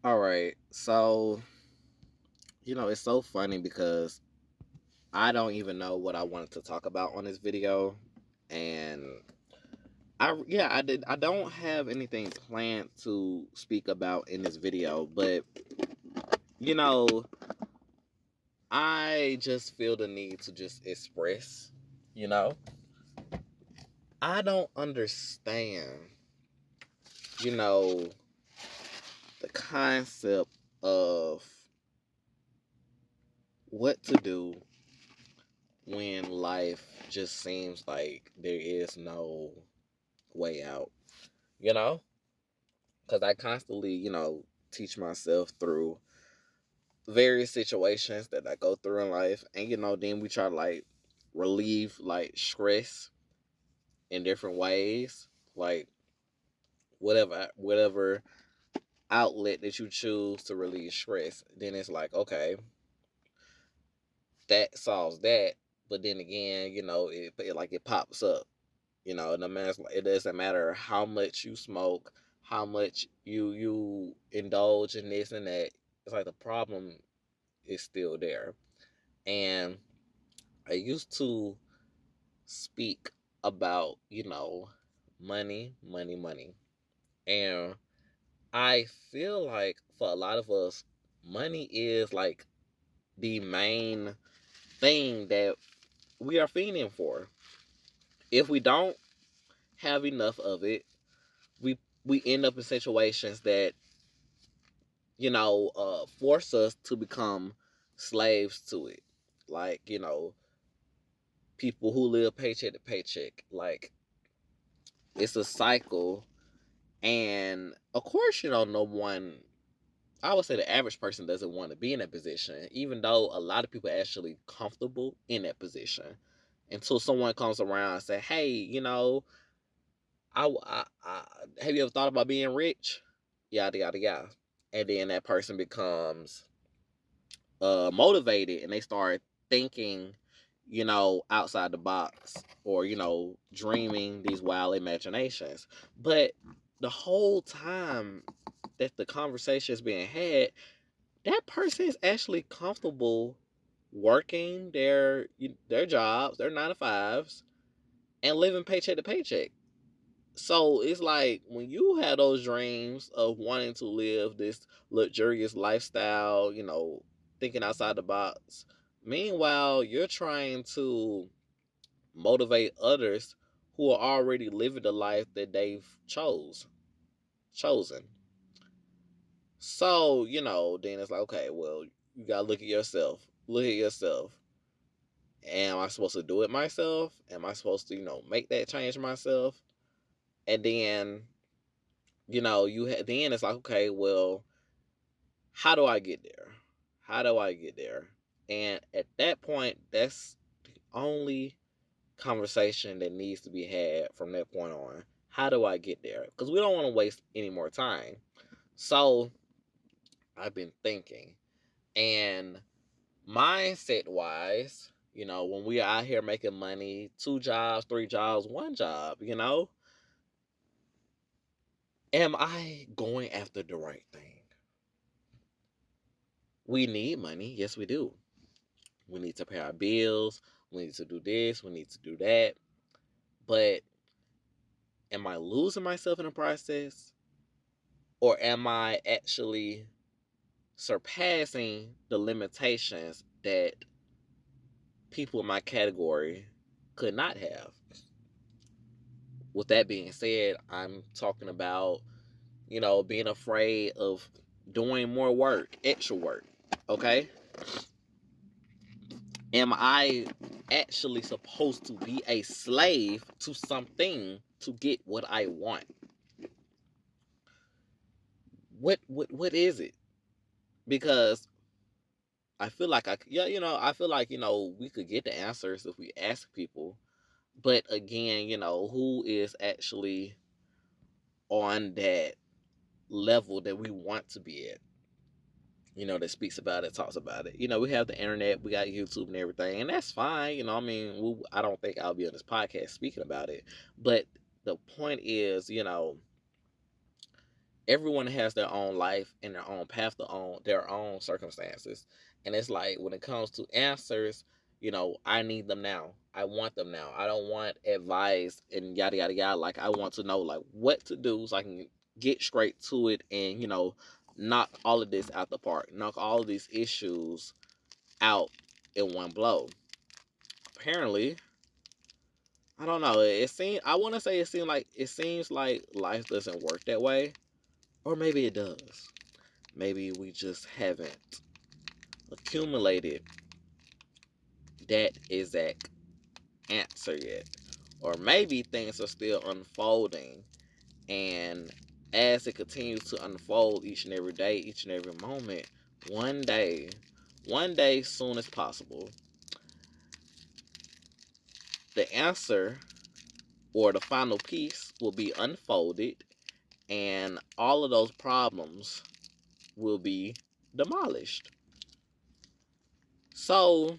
All right. So, it's so funny because I don't even know what I wanted to talk about on this video. And I don't have anything planned to speak about in this video, but you know, I just feel the need to just express, you know. I don't understand, you know, the concept of what to do when life just seems like there is no way out, you know? Because I constantly, teach myself through various situations that I go through in life. And, then we try to like relieve like stress in different ways. Like whatever outlet that you choose to relieve stress, then it's like, okay, that solves that. But then again, it pops up. No matter, it doesn't matter how much you smoke, how much you indulge in this and that. It's like the problem is still there. And I used to speak about, money, money, money. And I feel like for a lot of us, money is like the main thing that we are fiending for. If we don't have enough of it, we end up in situations that force us to become slaves to it. Like, people who live paycheck to paycheck. Like, it's a cycle. And of course, no one, I would say the average person doesn't want to be in that position, even though a lot of people are actually comfortable in that position. Until someone comes around and say, hey, have you ever thought about being rich? Yada, yada, yada. And then that person becomes motivated and they start thinking, outside the box or, dreaming these wild imaginations. But the whole time that the conversation is being had, that person is actually comfortable working their jobs, their 9 to 5s, and living paycheck to paycheck. So it's like when you have those dreams of wanting to live this luxurious lifestyle, thinking outside the box. Meanwhile, you're trying to motivate others who are already living the life that they've chosen. So, then it's like, okay, well, you gotta look at yourself. Look at yourself. Am I supposed to do it myself? Am I supposed to, make that change myself? And then then it's like, okay, well, how do I get there? How do I get there? And at that point, that's the only conversation that needs to be had from that point on. How do I get there? Because we don't want to waste any more time. So I've been thinking, and mindset wise, when we are out here making money, 2 jobs, 3 jobs, 1 job, am I going after the right thing? We need money. Yes, we do. We need to pay our bills. We need to do this. We need to do that. But am I losing myself in the process? Or am I actually surpassing the limitations that people in my category could not have? With that being said, I'm talking about, being afraid of doing more work, extra work. Okay? Am I actually supposed to be a slave to something to get what I want? What is it? Because I feel like I feel like we could get the answers if we ask people. But again, who is actually on that level that we want to be at? That speaks about it, talks about it. We have the internet, we got YouTube and everything, and that's fine. I mean, I don't think I'll be on this podcast speaking about it. But the point is, everyone has their own life and their own path, their own circumstances. And it's like when it comes to answers, I need them now. I want them now. I don't want advice and yada yada yada. Like I want to know like what to do so I can get straight to it and knock all of this out the park, knock all of these issues out in one blow. Apparently, I don't know. I want to say it seems like life doesn't work that way, or maybe it does. Maybe we just haven't accumulated that exact answer yet. Or maybe things are still unfolding, and as it continues to unfold each and every day, each and every moment, one day soon as possible, the answer or the final piece will be unfolded, and all of those problems will be demolished. So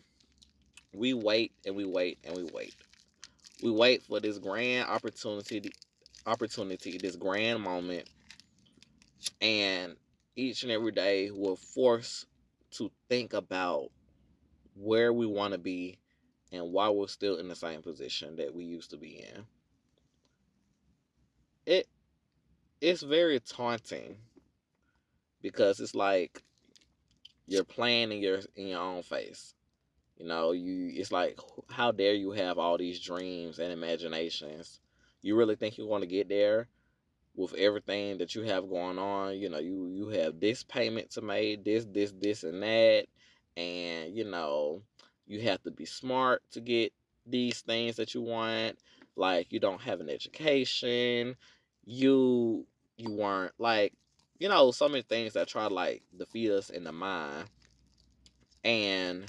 we wait and we wait and we wait. We wait for this grand opportunity, this grand moment, and each and every day we're forced to think about where we want to be and why we're still in the same position that we used to be in. It it's very taunting because it's like you're playing in your own face. It's like, how dare you have all these dreams and imaginations? You really think you're going to get there with everything that you have going on? You have this payment to make, this, and that, and you have to be smart to get these things that you want. Like you don't have an education, you weren't like, so many things that try to like defeat us in the mind. And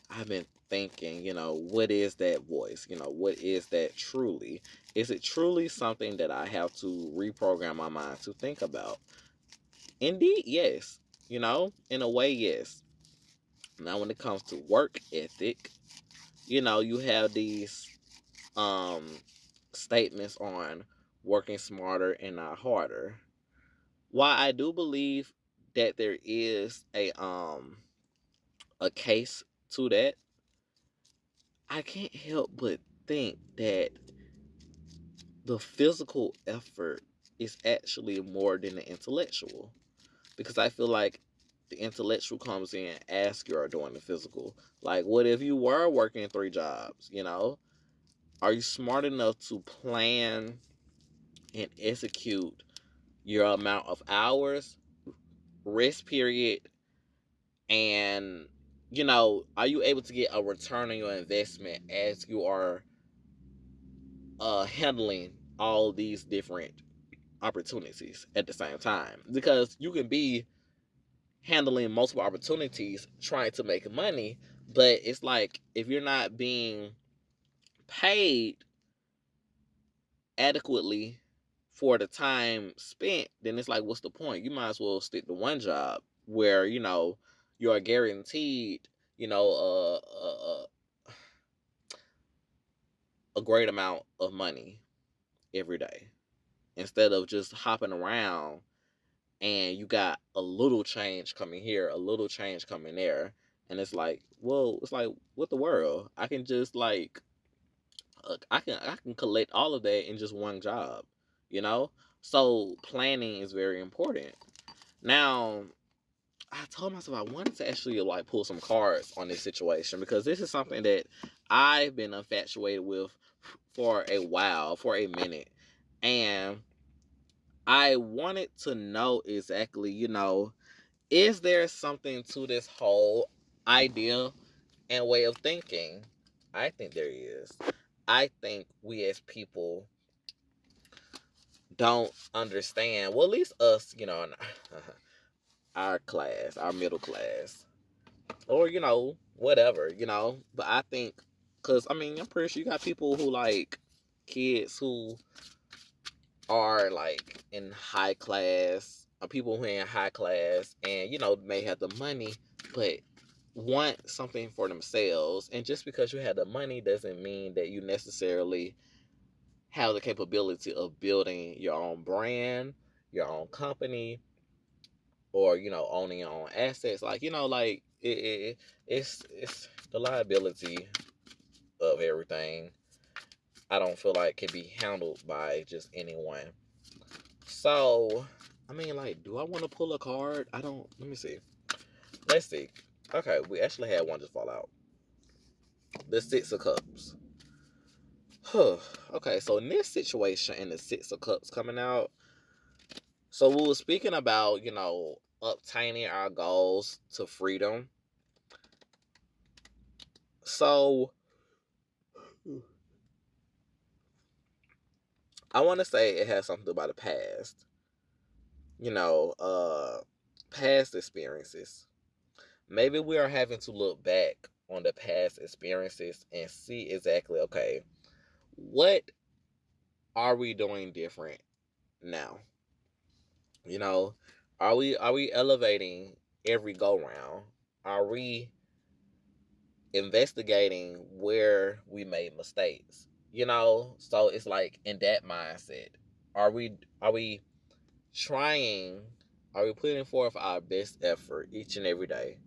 I've been thinking, what is that voice? What is that truly? Is it truly something that I have to reprogram my mind to think about? Indeed, yes. In a way, yes. Now, when it comes to work ethic, you have these um statements on working smarter and not harder. While I do believe that there is a case to that, I can't help but think that the physical effort is actually more than the intellectual, because I feel like the intellectual comes in as you're doing the physical. Like, what if you were working 3 jobs? Are you smart enough to plan and execute your amount of hours, rest period, and are you able to get a return on your investment as you are handling all these different opportunities at the same time? Because you can be handling multiple opportunities trying to make money, but it's like if you're not being paid adequately for the time spent, then it's like, what's the point? You might as well stick to one job where you're guaranteed you know a, a, a great amount of money every day, instead of just hopping around and you got a little change coming here, a little change coming there, and it's like, well, it's like, what the world? I can just like, I can collect all of that in just one job, you know. So planning is very important. Now, I told myself I wanted to actually like pull some cards on this situation, because this is something that I've been infatuated with for a while, for a minute, and I wanted to know exactly, is there something to this whole idea and way of thinking? I think there is. I think we as people don't understand. Well, at least us, in our class, our middle class, or whatever, But I think, cause I mean, I'm pretty sure you got people who like kids who are like in high class, or people who are in high class, and may have the money, but want something for themselves. And just because you have the money doesn't mean that you necessarily have the capability of building your own brand, your own company, or owning your own assets. Like like it's the liability of everything. I don't feel like can be handled by just anyone. So I mean, like, do I want to pull a card? I don't. Let me see. Let's see. Okay, we actually had one just fall out. The Six of Cups. Okay, so in this situation, in the Six of Cups coming out, so we were speaking about, obtaining our goals to freedom. So I want to say it has something to do about the past, you know, uh, past experiences. Maybe we are having to look back on the past experiences and see exactly, okay, what are we doing different now? You know, are we elevating every go round? Are we investigating where we made mistakes? So it's like in that mindset. Are we trying, are we putting forth our best effort each and every day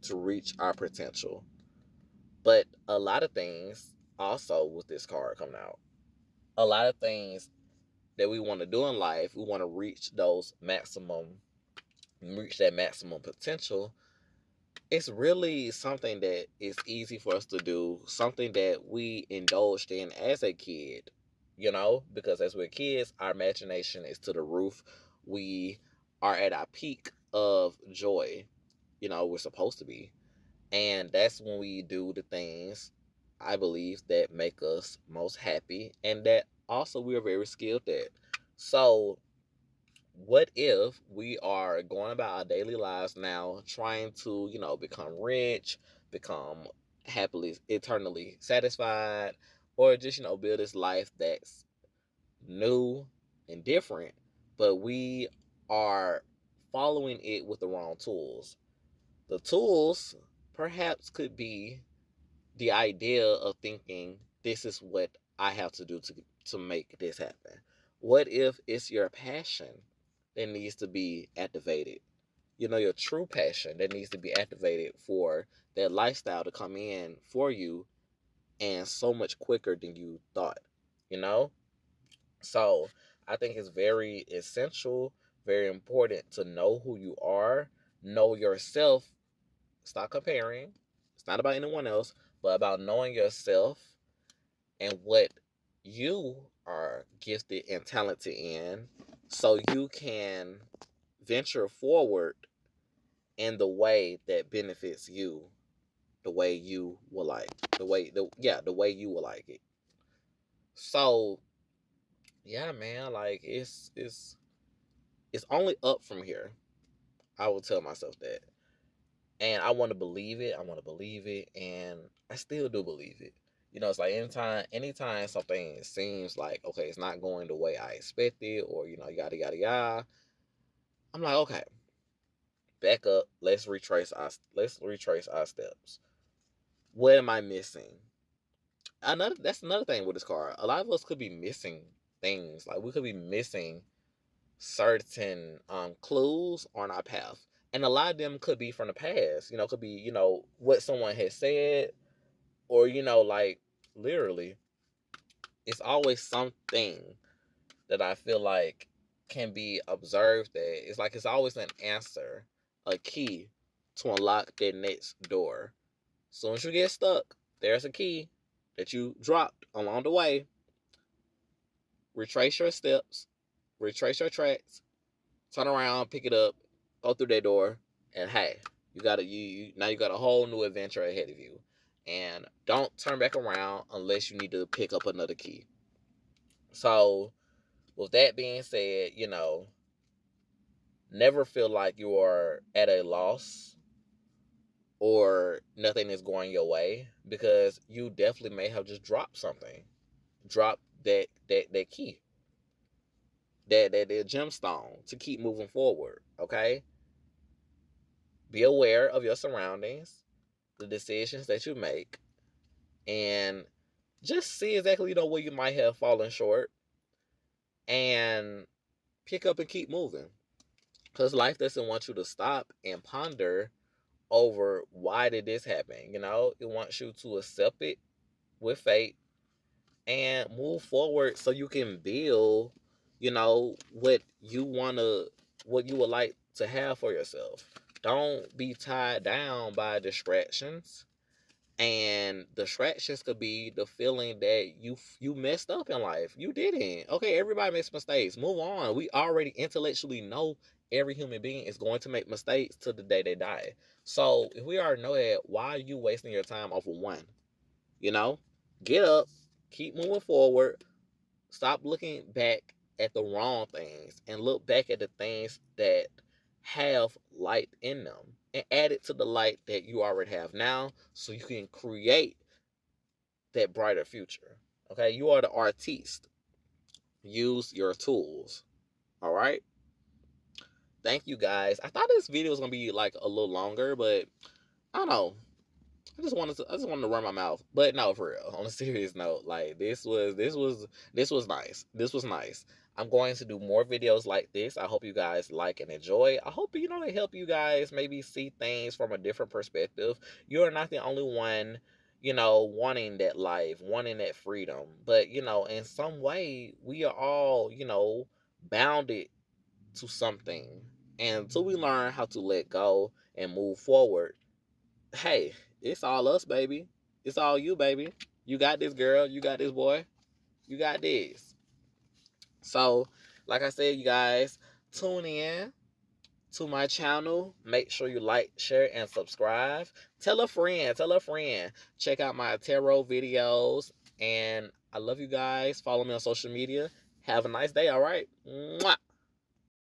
to reach our potential? But a lot of things also with this card coming out, a lot of things that we want to do in life, we want to reach that maximum potential. It's really something that is easy for us to do, something that we indulged in as a kid, because as we're kids, our imagination is to the roof. We are at our peak of joy, we're supposed to be. And that's when we do the things, I believe, that make us most happy and that also we are very skilled at. So what if we are going about our daily lives now trying to, become rich, become happily, eternally satisfied, or just, build this life that's new and different, but we are following it with the wrong tools. The tools perhaps could be the idea of thinking this is what I have to do to make this happen. What if it's your passion that needs to be activated? Your true passion that needs to be activated for that lifestyle to come in for you and so much quicker than you thought, you know? So I think it's very essential, very important to know who you are, know yourself, stop comparing. It's not about anyone else, but about knowing yourself and what you are gifted and talented in, so you can venture forward in the way that benefits you, the way you will like, the way you will like it. So yeah, man, like it's only up from here. I will tell myself that. And I want to believe it. I want to believe it, and I still do believe it. It's like anytime something seems like, okay, it's not going the way I expected, or yada yada yada. I'm like, okay, back up. Let's retrace our steps. What am I missing? That's another thing with this card. A lot of us could be missing things. Like we could be missing certain clues on our path, and a lot of them could be from the past. Could be what someone has said, or like literally, it's always something that I feel like can be observed. That it's like it's always an answer, a key to unlock that next door. As soon as you get stuck, there's a key that you dropped along the way. Retrace your steps, retrace your tracks, turn around, pick it up, go through that door, and hey, you got now you got a whole new adventure ahead of you. And don't turn back around unless you need to pick up another key. So, with that being said, never feel like you are at a loss or nothing is going your way, because you definitely may have just dropped something. Drop that key, that gemstone to keep moving forward. Okay, be aware of your surroundings, the decisions that you make, and just see exactly where you might have fallen short, and pick up and keep moving. Because life doesn't want you to stop and ponder over why did this happen. It wants you to accept it with faith and move forward so you can build, what you would like to have for yourself. Don't be tied down by distractions. And distractions could be the feeling that you messed up in life. You didn't. Okay, everybody makes mistakes. Move on. We already intellectually know every human being is going to make mistakes till the day they die. So if we already know that, why are you wasting your time off of one? You know, get up, keep moving forward. Stop looking back at the wrong things and look back at the things that have light in them and add it to the light that you already have now so you can create that brighter future. Okay, you are the artiste. Use your tools. All right. Thank you guys. I thought this video was gonna be like a little longer, but I don't know. I just wanted to run my mouth. But no, for real. On a serious note, like this was nice. This was nice. I'm going to do more videos like this. I hope you guys like and enjoy. I hope they help you guys maybe see things from a different perspective. You're not the only one, wanting that life, wanting that freedom. But, in some way we are all, bounded to something. And until we learn how to let go and move forward, hey, it's all us, baby. It's all you, baby. You got this, girl. You got this, boy. You got this. So, like I said, you guys, tune in to my channel. Make sure you like, share, and subscribe. Tell a friend. Tell a friend. Check out my tarot videos. And I love you guys. Follow me on social media. Have a nice day, all right? Mwah.